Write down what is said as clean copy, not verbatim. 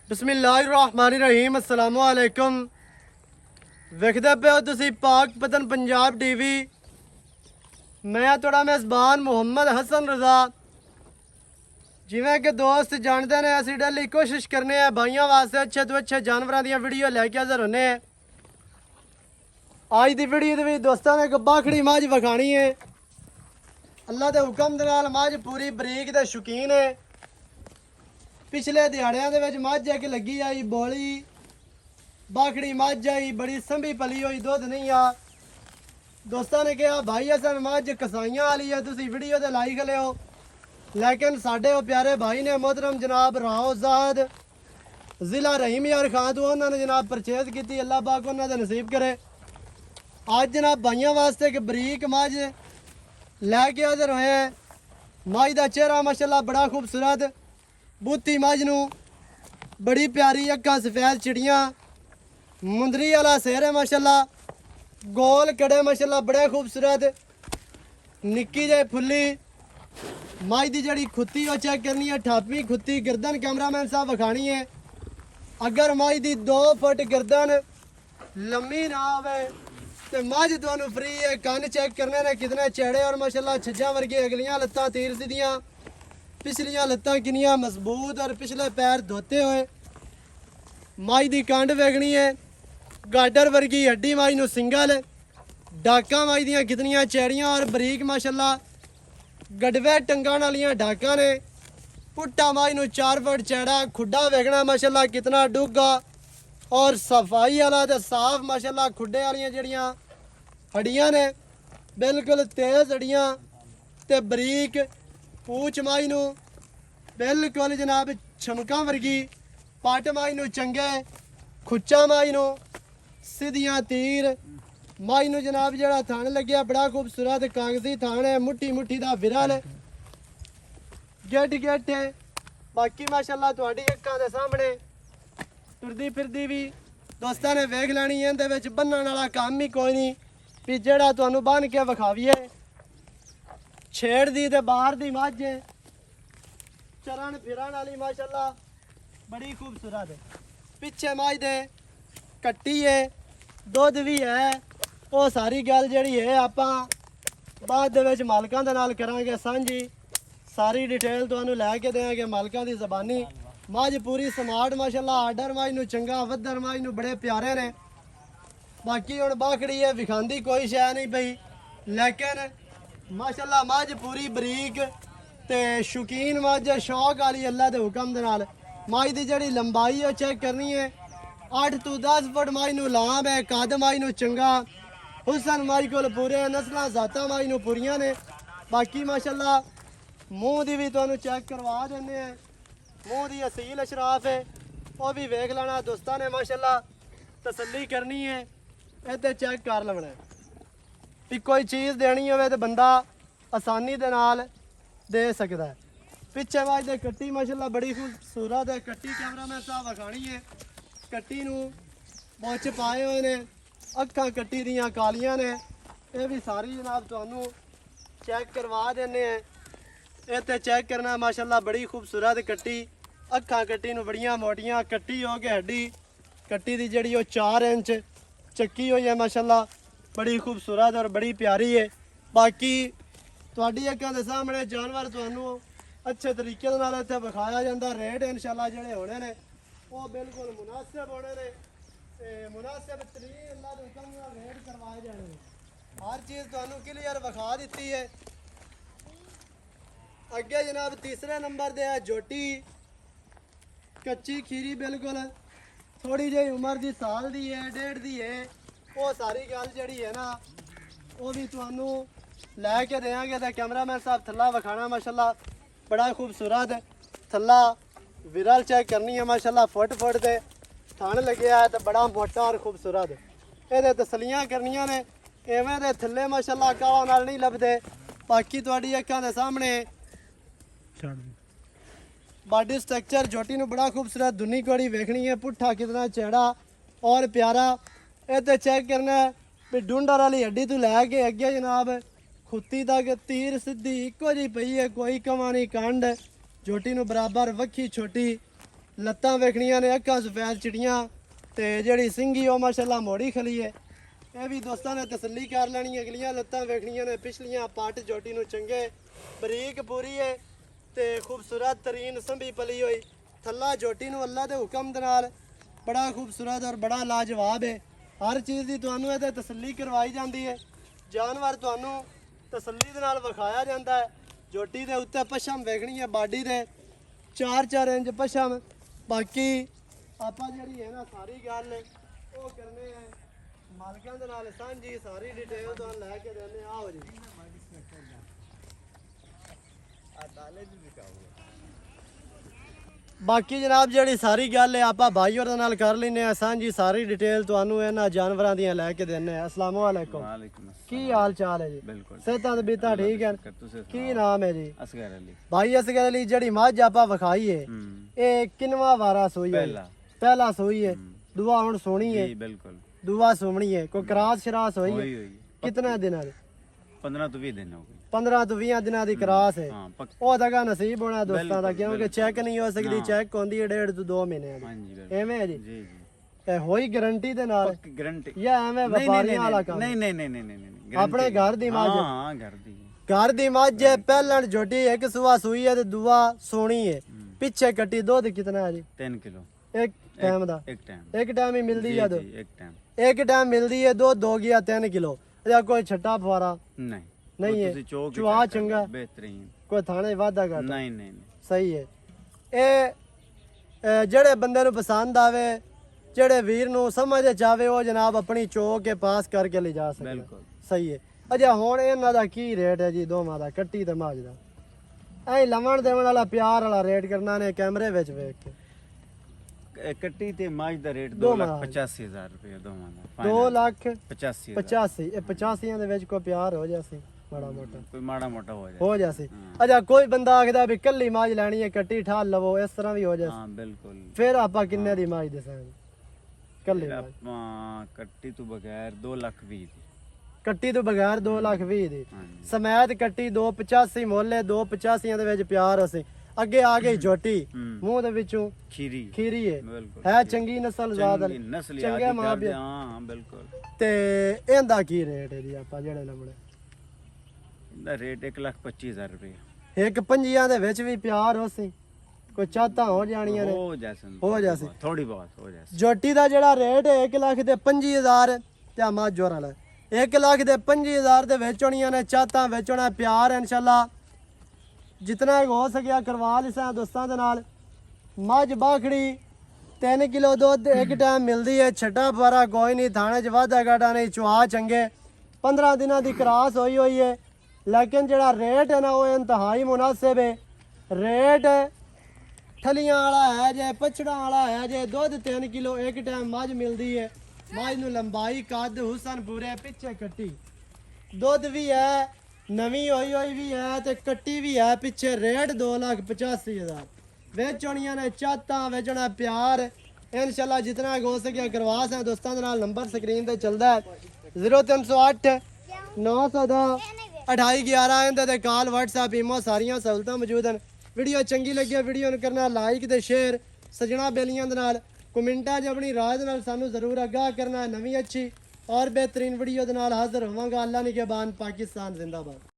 बिस्मिल्लाहिर्रहमानिर्रहीम अस्सलामु अलैकुम। वेखदे पे हो तुसी पाक पतन पंजाब टीवी। मैं थोड़ा मेज़बान मुहम्मद हसन रज़ा। जिवें कि दोस्त जानते ने असीं डेली कोशिश करने हैं भाइयों वास्ते अच्छे तो अच्छे जानवरों दी वीडियो लैके हाज़र होने हैं। अज दी वीडियो भी दोस्तों ने एक बाखड़ी मझ विखानी है। अल्लाह के हुक्म दे नाल मझ पूरी बरीक ते शौकीन है। पिछले दिहाड़ियां दे विच मझ एक लगी आई बोली बाखड़ी मझ आई बड़ी संभी पली हुई दुध नहीं आ। दोस्तों ने कहा भाई असन मझ कसाइयां वाली है तुसी वीडियो ते लाई खले हो, लेकिन साडे वो प्यारे भाई ने मोहतरम जनाब राओजाद जिला रहीम यार खान तो उन्होंने जनाब परचेज की। अल्लाह पाक उन्होंने नसीब करे। आज जनाब भाइयों वास्ते एक बरीक मझ लैके हाज़र होए हैं। मझ का चेहरा माशाल्लाह बड़ा खूबसूरत, बूथी मझ नूं बड़ी प्यारी अक्खां सफेद चिड़ियाँ, मुंदरी वाला सिर है माशाल्लाह, गोल कड़े माशाल्लाह बड़े खूबसूरत, निक्की जे फुल्ली मझ की जड़ी खुत्ती वो चेक करनी है। ठापी खुत्ती गर्दन कैमरामैन साहब विखानी है। अगर मझ की 2 फुट गर्दन लम्मी ना आवे तो मझ तुहानू फ्री है। कन चेक करने ने कितने चेड़े और माशाल्लाह छज्जा वर्गी अगलियां लत्तां तीर सीधियां, पिछलियां लत्तां किनियां मजबूत और पिछले पैर धोते हुए। मझ की कंड वेखनी है, गाडर वर्गी हड्डी मझ नूं सिंगल, डाकां मझ दियां कितनियां चैड़ियां और बरीक माशाल्लाह गडवे टंगण वालियां डाकां ने। पुट्टा मझ नूं 4 फुट चैड़ा, खुड्डा वेखना माशाल्लाह कितना डूंगा और सफाई वाला ते साफ माशाल्लाह। खुड्डे वालियां जड़ियां हड्डियां ने बिल्कुल तेज हड्डियां ते बरीक पूछ मझ नूं बिल्कुल जनाब छमकां वर्गी, पट मझ नूं चंगे, खुच्चा मझ नूं सीधियां तीर मझ नूं जनाब जिहड़ा थण लग्या बड़ा खूबसूरत कागजी थण है, मुट्ठी मुट्ठी दा विरल गेट गेट है। बाकी माशाल्लाह तुहाडी अक्खां दे सामने टुरदी फिरदी भी दोस्तां ने वेख लैनी है। इहदे विच बन्नण वाला काम ही कोई नहीं भी जिहड़ा तुहानू बन के विखावीए। छेड़ दी ते बाहर दी मझ है, चरण फिरन वाली माशाल्लाह बड़ी खूबसूरत है। पिछे मझ दे कट्टी है, दुध भी है। वो सारी गल जिहड़ी है आपां बाद दे विच मालकां दे नाल करांगे सांझी। सारी डिटेल तुहानू लैके देंगे मालकां दी ज़बानी। मझ पूरी स्मार्ट माशाल्लाह, आर्डर मझ नूं चंगा, वद्धर मझ नूं बड़े प्यारे ने। बाकी हुण बाखड़ी है विखांदी कोई शै नहीं पई, लेकिन माशाल्लाह मझ पूरी बरीक ते शौकीन मझ शौक वाली अल्लाह के हुक्म दे नाल। मझ की जिहड़ी लंबाई है चेक करनी है, 8 तो 10 फुट मझ नूं लाम है, कद मझ नूं चंगा, हुसन मझ कोल पूरे, नस्लां जातां मझ नूं पूरियां ने। बाकी माशाल्लाह मूँह की भी तुहानू चेक करवा देने हैं। मूँह की असील अशराफ है, वह भी वेख लेना दोस्तों ने माशाल्लाह, तसल्ली करनी है, इधर चेक कर लेना है भी कोई चीज़ देनी हो तो बंदा आसानी दे नाल दे सकता है। पिछे मझ दे कट्टी माशाल्लाह बड़ी खूबसूरत है। कट्टी कैमरामैन साहब विखानी है। कट्टी नूं मुੱਛ पाए हुए ने, अक्खां कट्टी दियां कालियां ने। यह भी सारी जनाब तुहानू चेक करवा देने हैं। इत्थे चेक करना माशाल्लाह बड़ी खूबसूरत कट्टी, अक्खां कट्टी नूं बड़ियां मोटियां, कट्टी हो के हड्डी कट्टी दी जिहड़ी वो 4 इंच चक्की हुई है माशाल्लाह, बड़ी खूबसूरत और बड़ी प्यारी है। बाकी तुहाडी अक्खां दे सामने जानवर तुहानू अच्छे तरीके नाल इत्थे विखाया जांदा। रेट इंशाल्लाह जिहड़े होने ने वो बिल्कुल मुनासिब होने ने, मुनासिब तरीन अल्लाह दे हुक्म नाल रेट करवाए जाने ने। हर चीज़ तुहानू क्लियर विखा दित्ती है। अगे जनाब तीसरे नंबर दे है जोटी, कच्ची खीरी बिल्कुल, थोड़ी जी उम्र की साल दी है, 1.5 दी है। वो सारी गल जिहड़ी है ना वो भी तुहानू लैके देंगे। तो कैमरामैन साहब थल्ला विखाना माशाल्लाह बड़ा खूबसूरत है। थल्ला विरल चेक करनी है माशाल्लाह, फुट फुट दे थण लगे है तो बड़ा मोटा और खूबसूरत है। ये तसलियां करनियां ने, इवें दे थल्ले माशाल्लाह काला नाल नहीं लभदे। बाकी तुहाडी अक्खां दे सामने बॉडी स्ट्रक्चर जोटी नूं बड़ा खूबसूरत दुनी कौड़ी वेखनी है। पुट्ठा कितना चैड़ा और प्यारा। इत्थे चेक करना है भी डूंडर वाली हड्डी तो लैके अगे जनाब खुत्ती तक तीर सीधी इको जी पई है, कोई कमा नहीं। कंड जोटी नूं बराबर, वक्खी छोटी, ਲੱਤਾਂ ਵੇਖਣੀਆਂ ਨੇ, ਅੱਖਾਂ ਸਫੈਦ ਚਿੜੀਆਂ ਤੇ ਜਿਹੜੀ ਸਿੰਗੀ ਉਹ ਮਾਸ਼ਾਅੱਲਾ ਮੋੜੀ ਖਲੀ ਹੈ। ਇਹ ਵੀ ਦੋਸਤਾਂ ਨੇ ਤਸੱਲੀ ਕਰ ਲੈਣੀ ਹੈ। ਅਗਲੀਆਂ ਲੱਤਾਂ ਵੇਖਣੀਆਂ ਨੇ, ਪਿਛਲੀਆਂ ਪੱਟ ਝੋਟੀ ਨੂੰ ਚੰਗੇ ਬਰੀਕ ਪੂਰੀ ਹੈ ਤੇ ਖੂਬਸੂਰਤ ਤਰੀਨ ਸੰਭੀ ਪਲੀ ਹੋਈ। ਥੱਲਾ ਝੋਟੀ ਨੂੰ ਅੱਲਾ ਦੇ ਹੁਕਮ ਦੇ ਨਾਲ ਬੜਾ ਖੂਬਸੂਰਤ ਔਰ ਬੜਾ ਲਾਜਵਾਬ ਹੈ। ਹਰ ਚੀਜ਼ ਦੀ ਤੁਹਾਨੂੰ ਇਹਦੇ ਤਸੱਲੀ ਕਰਵਾਈ ਜਾਂਦੀ ਹੈ। ਜਾਨਵਰ ਤੁਹਾਨੂੰ ਤਸੱਲੀ ਦੇ ਨਾਲ ਵਿਖਾਇਆ ਜਾਂਦਾ ਹੈ। ਝੋਟੀ ਦੇ ਉੱਤੇ ਪਸ਼ਮ ਵੇਖਣੀ ਹੈ, ਬਾਡੀ ਦੇ 4-4 ਇੰਚ ਪਸ਼ਮ। ਬਾਕੀ ਆਪਾਂ ਜਿਹੜੀ ਹੈ ਨਾ ਸਾਰੀ ਗੱਲ ਉਹ ਕਰਨੇ ਹੈ ਮਾਲਕਾਂ ਦੇ ਨਾਲ ਸਾਂਝੀ, ਸਾਰੀ ਡਿਟੇਲ ਤੁਹਾਨੂੰ ਲੈ ਕੇ ਦਿੰਦੇ ਆਓ ਜੀ। ਬਾਕੀ ਜਨਾਬ ਜਿਹੜੀ ਸਾਰੀ ਗੱਲ ਹੈ ਆਪਾਂ ਭਾਈ ਹੋਰਾਂ ਨਾਲ ਕਰ ਲੈਨੇ ਆ ਸਾਂਝੀ, ਸਾਰੀ ਡਿਟੇਲ ਤੁਹਾਨੂੰ ਇਹਨਾਂ ਜਾਨਵਰਾਂ ਦੀਆਂ ਲੈ ਕੇ ਦਿੰਨੇ ਆ। ਅਸਲਾਮੁ ਅਲੈਕੁਮ। ਕੀ ਹਾਲ ਚਾਲ ਹੈ ਜੀ? ਬਿਲਕੁਲ ਸਿਹਤਾਂ ਤੇ ਬੀਤਾ ਠੀਕ ਹੈ? ਕੀ ਨਾਮ ਹੈ ਜੀ? ਅਸਗਰ ਅਲੀ। ਭਾਈ ਅਸਗਰ ਅਲੀ, ਜਿਹੜੀ ਮੱਝ ਆਪਾਂ ਵਿਖਾਈ ਹੈ ਇਹ ਕਿੰਨਵਾ ਵਾਰਾ ਸੂਈ ਹੈ? ਪਹਿਲਾ ਸੂਈ ਹੈ। ਦੁਆ ਹੁਣ ਸੋਣੀ ਹੈ? ਜੀ ਬਿਲਕੁਲ ਦੁਆ ਸੋਣੀ ਹੈ। ਕੋਈ ਕਰਾਸ ਸ਼ਰਾਸ ਹੋਈ ਹੈ? ਹੋਈ ਕਿਤਨੇ ਦਿਨਾਂ ਦੀ? 15 ਤੋਂ 20 ਦਿਨ ਹੋ ਗਏ। 15 ਤੋਂ 20 ਦਿਨਾਂ ਦੀ ਕਰਾਸ ਹੈ। ਹਾਂ ਉਹ ਤੱਕ ਨਸੀਬ ਹੋਣਾ ਦੋਸਤਾਂ ਦਾ, ਕਿਉਂਕਿ ਚੈੱਕ ਨਹੀਂ ਹੋ ਸਕਦੀ। ਚੈੱਕ ਹੁੰਦੀ ਹੈ 1.5 ਤੋਂ 2 ਮਹੀਨੇ ਦੀ। ਹਾਂਜੀ ਐਵੇਂ ਹੈ ਜੀ? ਜੀ ਜੀ ਤੇ ਹੋਈ ਗਾਰੰਟੀ ਦੇ ਨਾਲ ਗਾਰੰਟੀ ਜਾਂ ਐਵੇਂ ਵਪਾਰੀਆਂ ਵਾਲਾ ਕੰਮ? ਨਹੀਂ ਨਹੀਂ ਨਹੀਂ ਨਹੀਂ ਨਹੀਂ ਆਪਣੇ ਘਰ ਦੀ ਮੱਝ? ਹਾਂ ਘਰ ਦੀ। ਘਰ ਦੀ ਮੱਝ ਹੈ, ਪਹਿਲਣ ਝੋਟੀ, ਇੱਕ ਸੂਆ ਸੂਈ ਹੈ ਤੇ ਦੂਆ ਸੋਣੀ ਹੈ। ਪਿੱਛੇ ਕੱਟੀ। ਦੁੱਧ ਕਿਤਨਾ ਹੈ ਜੀ? 3 ਕਿਲੋ ਇੱਕ ਟਾਈਮ ਦਾ? ਇੱਕ ਟਾਈਮ ਹੀ ਮਿਲਦੀ ਹੈ ਦੁੱਧ? ਇੱਕ ਟਾਈਮ। ਇੱਕ ਟਾਈਮ ਮਿਲਦੀ ਹੈ ਦੁੱਧ। ਹੋ ਗਿਆ 3 ਕਿਲੋ। ਜਾਂ ਕੋਈ ਛੱਟਾ ਫਵਾਰਾ ਨਹੀਂ ਨਹੀਂ ਹੈ? ਤੁਸੀਂ ਚੋਕ ਚੁਆ ਚੰਗਾ? ਬਿਹਤਰੀਨ। ਕੋਈ ਥਾਣੇ ਵਾਧਾ ਘਾਟਾ? ਨਹੀਂ ਨਹੀਂ ਸਹੀ ਹੈ। ਇਹ ਜਿਹੜੇ ਬੰਦੇ ਨੂੰ ਪਸੰਦ ਆਵੇ, ਜਿਹੜੇ ਵੀਰ ਨੂੰ ਸਮਝ ਜਾਵੇ, ਉਹ ਜਨਾਬ ਆਪਣੀ ਚੋਕ ਕੇ ਪਾਸ ਕਰਕੇ ਲੈ ਜਾ ਸਕਦਾ। ਬਿਲਕੁਲ ਸਹੀ ਹੈ। ਅੱਛਾ ਹੁਣ ਇਹਨਾਂ ਦਾ ਕੀ ਰੇਟ ਹੈ ਜੀ ਦੋਵਾਂ ਦਾ, ਕੱਟੀ ਤੇ ਮੱਝ ਦਾ? ਐ ਲਵਣ ਦੇਵਣ ਵਾਲਾ ਪਿਆਰ ਵਾਲਾ ਰੇਟ ਕਰਨਾ ਨੇ ਕੈਮਰੇ ਵਿੱਚ ਵੇਖ ਕੇ। ਕੱਟੀ ਤੇ ਮੱਝ ਦਾ ਰੇਟ ਦੋਵਾਂ 2,85,000 ਰੁਪਏ ਦੋਵਾਂ ਦਾ। 2,85,000। 85 ਇਹ 85 ਦੇ ਵਿੱਚ ਕੋਈ ਪਿਆਰ ਹੋ ਜਾਸੀ ਮਾੜਾ ਮੋਟਾ? ਕੋਈ ਮਾੜਾ ਮੋਟਾ ਹੋ ਜਾਏ ਹੋ ਜਾਸੀ। ਅੱਛਾ ਕੋਈ ਬੰਦਾ ਆਖਦਾ ਵੀ ਕੱਲੀ ਮੱਝ ਲੈਣੀ ਹੈ, ਕੱਟੀ ਠਾਲ ਲਵੋ, ਇਸ ਤਰ੍ਹਾਂ ਵੀ ਹੋ ਜਾਸੀ? ਹਾਂ ਬਿਲਕੁਲ। ਫਿਰ ਆਪਾਂ ਕਿੰਨੇ ਦੀ ਮੱਝ ਦਸਾਂਗੇ? ਕੱਲੀ ਮੱਝ ਆਪਾਂ ਕੱਟੀ ਤੋਂ ਬਗੈਰ 2,20,000 ਦੀ। ਕੱਟੀ ਤੋਂ ਬਗੈਰ 2,20,000 ਦੀ ਹਾਂਜੀ ਸਮੈਤ ਕੱਟੀ 2,85 ਮੁੱਲ। 2,85 ਦੇ ਵਿੱਚ ਪਿਆਰ ਅਸੀਂ। ਅੱਗੇ ਆ ਗਈ ਝੋਟੀ, ਮੂੰਹ ਦੇ ਵਿੱਚੋਂ ਖੀਰੀ ਹੈ। ਬਿਲਕੁਲ ਹੈ ਚੰਗੀ ਨਸਲ ਜ਼ਾਤ ਨਸਲ ਚੰਗੇ ਮਾਂ ਪਿਓ। ਹਾਂ ਬਿਲਕੁਲ। ਤੇ ਇਹਦਾ ਕੀ ਰੇਟ ਹੈ ਜੀ ਆਪਾਂ ਜਿਹੜੇ ਲੰਮੜੇ? ਇਹਦਾ ਰੇਟ 1,25,000 ਰੁਪਏ। ਇੱਕ ਪੰਜੀਆਂ ਦੇ ਵਿੱਚ ਵੀ ਪਿਆਰ ਹੋਸੀ, ਕੋਈ ਚਾਹਤਾਂ ਹੋ ਜਾਣੀਆਂ ਨੇ? ਹੋ ਜਾਸੀ ਥੋੜੀ ਬਹੁਤ ਹੋ ਜਾਸੀ। ਝੋਟੀ ਦਾ ਜਿਹੜਾ ਰੇਟ ਹੈ 1,25,000 ਤੇ ਆ ਮੱਝ ਜੋਰ ਵਾਲਾ 1,25,000 ਦੇ ਵਿੱਚ ਹੋਣੀਆਂ ਨੇ ਚਾਹਤਾਂ, ਵਿੱਚ ਹੋਣਾ ਪਿਆਰ। ਇਨਸ਼ਾਅੱਲਾ ਜਿਤਨਾ ਹੋ ਸਕਿਆ ਕਰਵਾ ਲਿਸਾਂ ਦੋਸਤਾਂ ਦੇ ਨਾਲ। ਮੱਝ ਬਾਖੜੀ 3 ਕਿਲੋ ਦੁੱਧ ਇੱਕ ਟਾਈਮ ਮਿਲਦੀ ਹੈ। ਛੱਟਾ ਫਾਰਾ ਕੋਈ ਨਹੀਂ, ਥਾਣੇ 'ਚ ਵਾਧਾ ਘਾਟਾ ਨਹੀਂ, ਚੁਆ ਚੰਗੇ। 15 ਦਿਨਾਂ ਦੀ ਕਰਾਸ ਹੋਈ ਹੈ। ਲੇਕਿਨ ਜਿਹੜਾ ਰੇਟ ਹੈ ਨਾ ਉਹ ਇੰਤਹਾਈ ਮੁਨਾਸਿਬ ਹੈ। ਰੇਟ ਠਲੀਆਂ ਵਾਲਾ ਹੈ ਜੇ, ਪਛੜਾਂ ਵਾਲਾ ਹੈ ਜੇ। ਦੁੱਧ 3 ਕਿਲੋ ਇੱਕ ਟਾਈਮ ਮੱਝ ਮਿਲਦੀ ਹੈ। ਮੱਝ ਨੂੰ ਲੰਬਾਈ, ਕੱਦ, ਹੁਸਨ ਪੂਰੇ, ਪਿੱਛੇ ਕੱਟੀ, ਦੁੱਧ ਵੀ ਹੈ, ਨਵੀਂ ਹੋਈ ਵੀ ਹੈ ਤੇ ਕੱਟੀ ਵੀ ਹੈ ਪਿੱਛੇ। ਰੇਟ 2,85,000। ਵਿੱਚ ਹੋਣੀਆਂ ਨੇ ਚਾਹਤਾਂ, ਵਿੱਚ ਹੋਣਾ ਪਿਆਰ। ਇਨਸ਼ਾਅੱਲਾ ਜਿਤਨਾ ਹੋ ਸਕਿਆ ਕਰਵਾ ਸਾਂ ਦੋਸਤਾਂ ਦੇ ਨਾਲ। ਨੰਬਰ ਸਕਰੀਨ ਤੇ ਚੱਲਦਾ ਹੈ 0308 910 2811। ਇਹਦੇ ਤੇ ਕਾਲ, WhatsApp, ਈਮੋ ਸਾਰੀਆਂ ਸਹੂਲਤਾਂ ਮੌਜੂਦ ਹਨ। ਵੀਡੀਓ ਚੰਗੀ ਲੱਗੀ ਵੀਡੀਓ ਨੂੰ ਕਰਨਾ ਲਾਈਕ ਤੇ ਸ਼ੇਅਰ। ਸਜਣਾ ਬੇਲੀਆਂ ਦੇ ਨਾਲ ਕਮੈਂਟਾਂ 'ਚ ਆਪਣੀ ਰਾਏ ਦੇ ਨਾਲ ਸਾਨੂੰ ਜ਼ਰੂਰ ਆਗਾਹ ਕਰਨਾ। ਨਵੀਂ ਅੱਛੀ ਔਰ बेहतरीन वीडियो ਦੇ ਨਾਲ ਹਾਜ਼ਰ ਹੋਵਾਂਗਾ। ਅੱਲਾ ਨਿਗਹਿਬਾਨ। ਪਾਕਿस्तान जिंदाबाद।